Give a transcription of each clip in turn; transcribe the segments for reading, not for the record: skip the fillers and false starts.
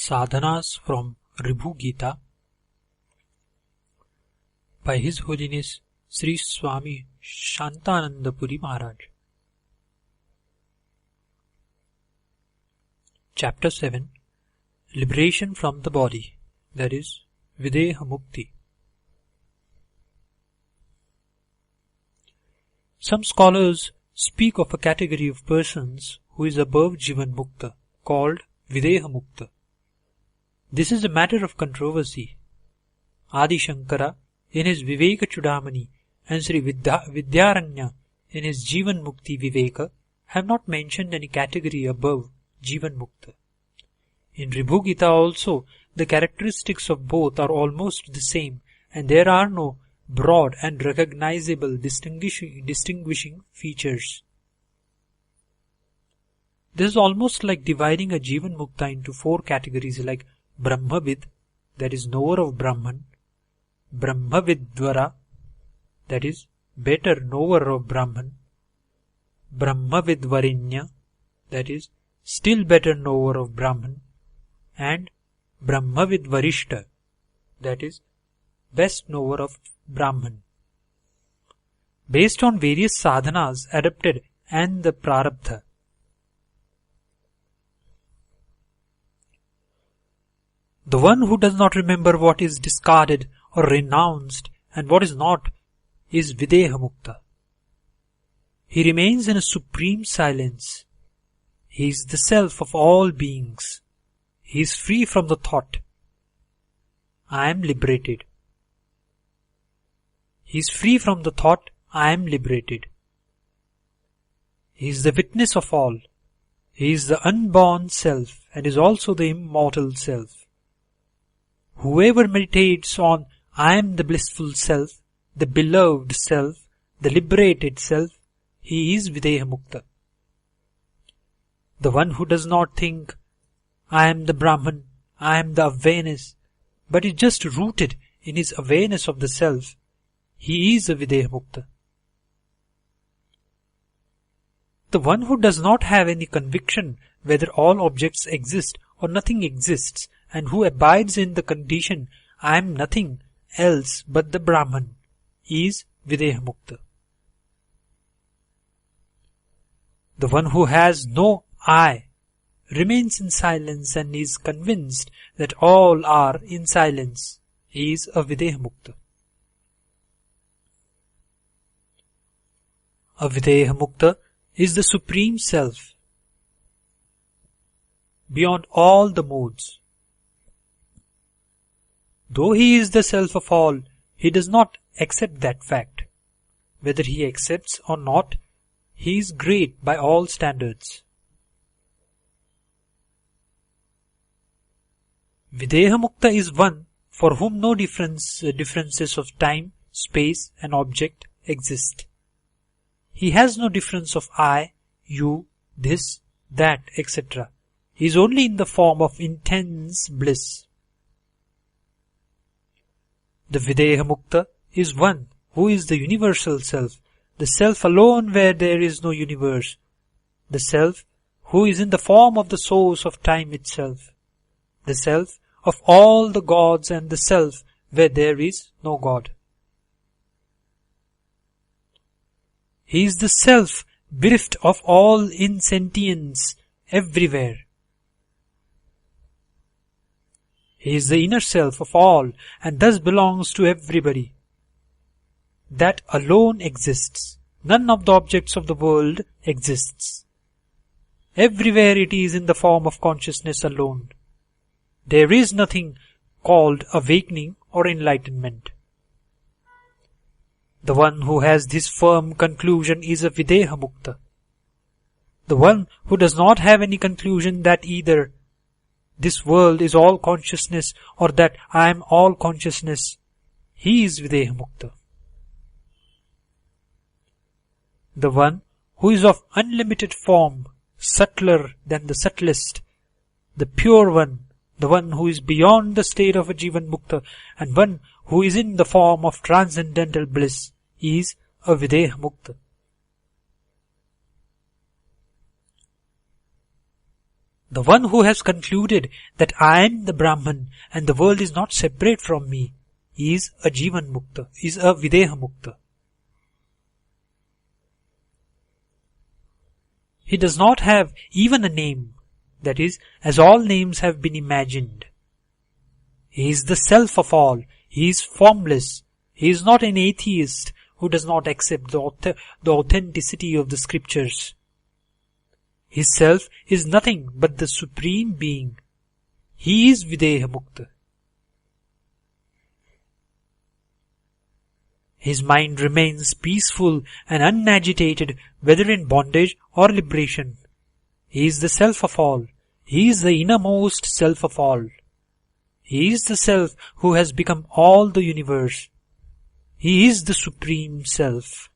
Sadhanas from Ribhu Gita by His Holiness Sri Swami Shantananda Puri Maharaj. Chapter 7 Liberation from the Body, that is, Videhamukti. Some scholars speak of a category of persons who is above Jivan Mukta, called Videhamukta. This is a matter of controversy. Adi Shankara in his Viveka Chudamani and Sri Vidyaranya in his Jivan Mukti Viveka have not mentioned any category above Jivan Mukta. In Ribhu Gita also, the characteristics of both are almost the same, and there are no broad and recognizable distinguishing features. This is almost like dividing a Jivan Mukta into four categories like Brahmavid, that is knower of Brahman, Brahmavidvara, that is better knower of Brahman, Brahmavidvarinya, that is still better knower of Brahman, and Brahmavidvarishta, that is best knower of Brahman. Based on various sadhanas adapted and the prarabdha. The one who does not remember what is discarded or renounced and what is not is Videhamukta. He remains in a supreme silence. He is the self of all beings. He is free from the thought, I am liberated. He is free from the thought, I am liberated. He is the witness of all. He is the unborn self and is also the immortal self. Whoever meditates on I am the blissful self, the beloved self, the liberated self, he is Videhamukta. The one who does not think I am the Brahman, I am the awareness, but is just rooted in his awareness of the self, he is a Videhamukta. The one who does not have any conviction whether all objects exist or nothing exists, and who abides in the condition I am nothing else but the Brahman, is Videhamukta. The one who has no I remains in silence and is convinced that all are in silence, is a Videhamukta. A Videhamukta is the Supreme Self, beyond all the modes. Though he is the self of all, he does not accept that fact. Whether he accepts or not, he is great by all standards. Videhamukta is one for whom no differences of time, space and object exist. He has no difference of I, you, this, that, etc. He is only in the form of intense bliss. The Videhamukta is one who is the universal self, the self alone where there is no universe, the self who is in the form of the source of time itself, the self of all the gods and the self where there is no God. He is the self bereft of all insentience everywhere. He is the inner self of all and thus belongs to everybody. That alone exists. None of the objects of the world exists. Everywhere it is in the form of consciousness alone. There is nothing called awakening or enlightenment. The one who has this firm conclusion is a Videhamukta. The one who does not have any conclusion that either this world is all consciousness or that I am all consciousness, he is Videhamukta. The one who is of unlimited form, subtler than the subtlest, the pure one, the one who is beyond the state of a Jivan Mukta and one who is in the form of transcendental bliss, is a Videhamukta. The one who has concluded that I am the Brahman and the world is not separate from me is a Jivan Mukta, is a Videhamukta. He does not have even a name, that is, as all names have been imagined. He is the self of all. He is formless. He is not an atheist who does not accept the authenticity of the scriptures. His self is nothing but the Supreme Being. He is Videhamukta. His mind remains peaceful and unagitated, whether in bondage or liberation. He is the self of all. He is the innermost self of all. He is the self who has become all the universe. He is the Supreme Self.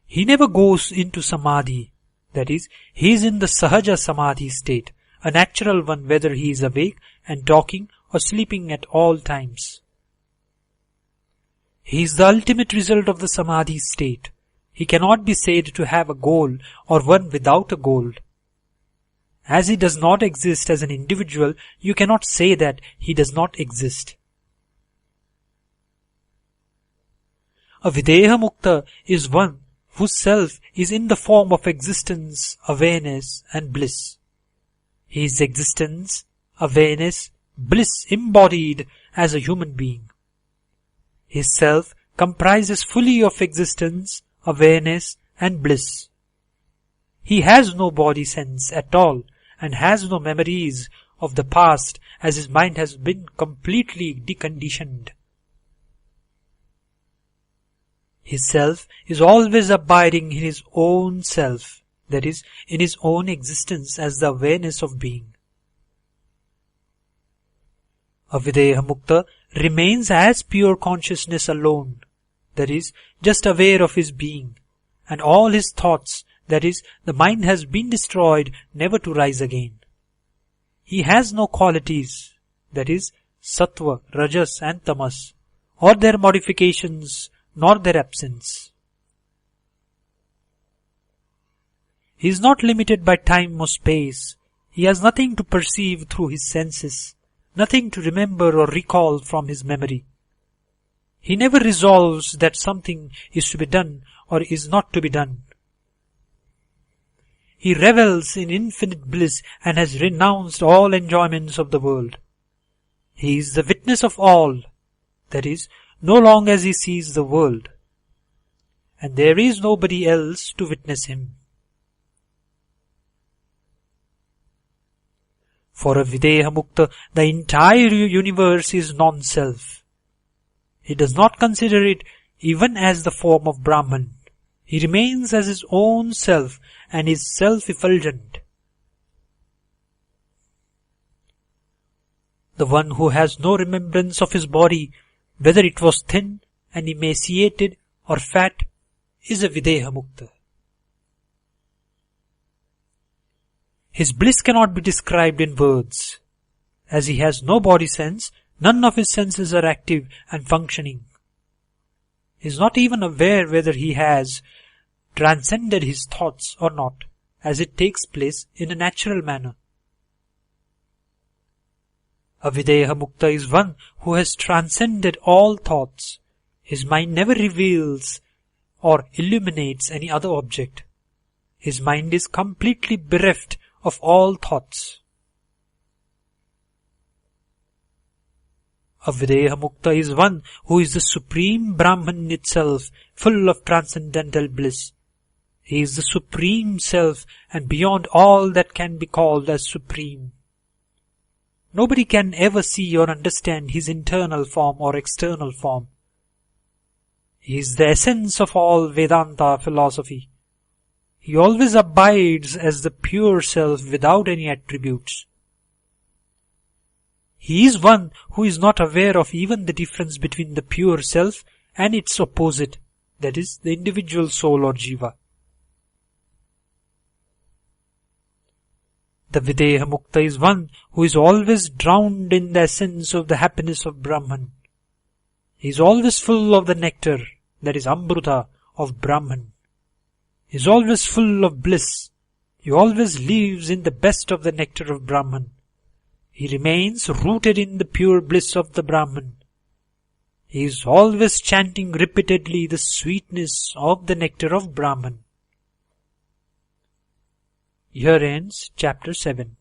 He never goes into Samadhi, that is, he is in the Sahaja Samadhi state, a natural one whether he is awake and talking or sleeping at all times. He is the ultimate result of the Samadhi state. He cannot be said to have a goal or one without a goal. As he does not exist as an individual, you cannot say that he does not exist. A Videhamukta is one whose self is in the form of existence, awareness and bliss. He is existence, awareness, bliss embodied as a human being. His self comprises fully of existence, awareness and bliss. He has no body sense at all and has no memories of the past, as his mind has been completely deconditioned. His self is always abiding in his own self, that is, in his own existence as the awareness of being. A Videhamukta remains as pure consciousness alone, that is, just aware of his being, and all his thoughts, that is, the mind has been destroyed, never to rise again. He has no qualities, that is, sattva, rajas and tamas, or their modifications, nor their absence. He is not limited by time or space. He has nothing to perceive through his senses, nothing to remember or recall from his memory. He never resolves that something is to be done or is not to be done. He revels in infinite bliss and has renounced all enjoyments of the world. He is the witness of all, that is, no long as he sees the world, and there is nobody else to witness him. For a Videhamukta, the entire universe is non-self. He does not consider it even as the form of Brahman. He remains as his own self and is self-effulgent. The one who has no remembrance of his body, whether it was thin and emaciated or fat, is a Videhamukta. His bliss cannot be described in words. As he has no body sense, none of his senses are active and functioning. He is not even aware whether he has transcended his thoughts or not, as it takes place in a natural manner. A Videhamukta is one who has transcended all thoughts. His mind never reveals or illuminates any other object. His mind is completely bereft of all thoughts. A Videhamukta is one who is the Supreme Brahman itself, full of transcendental bliss. He is the Supreme Self and beyond all that can be called as Supreme. Nobody can ever see or understand his internal form or external form. He is the essence of all Vedanta philosophy. He always abides as the pure self without any attributes. He is one who is not aware of even the difference between the pure self and its opposite, that is, the individual soul or jiva. The Videhamukta is one who is always drowned in the essence of the happiness of Brahman. He is always full of the nectar, that is Amruta, of Brahman. is always full of bliss. He always lives in the best of the nectar of Brahman. He remains rooted in the pure bliss of the Brahman. He is always chanting repeatedly the sweetness of the nectar of Brahman. Here ends chapter 7.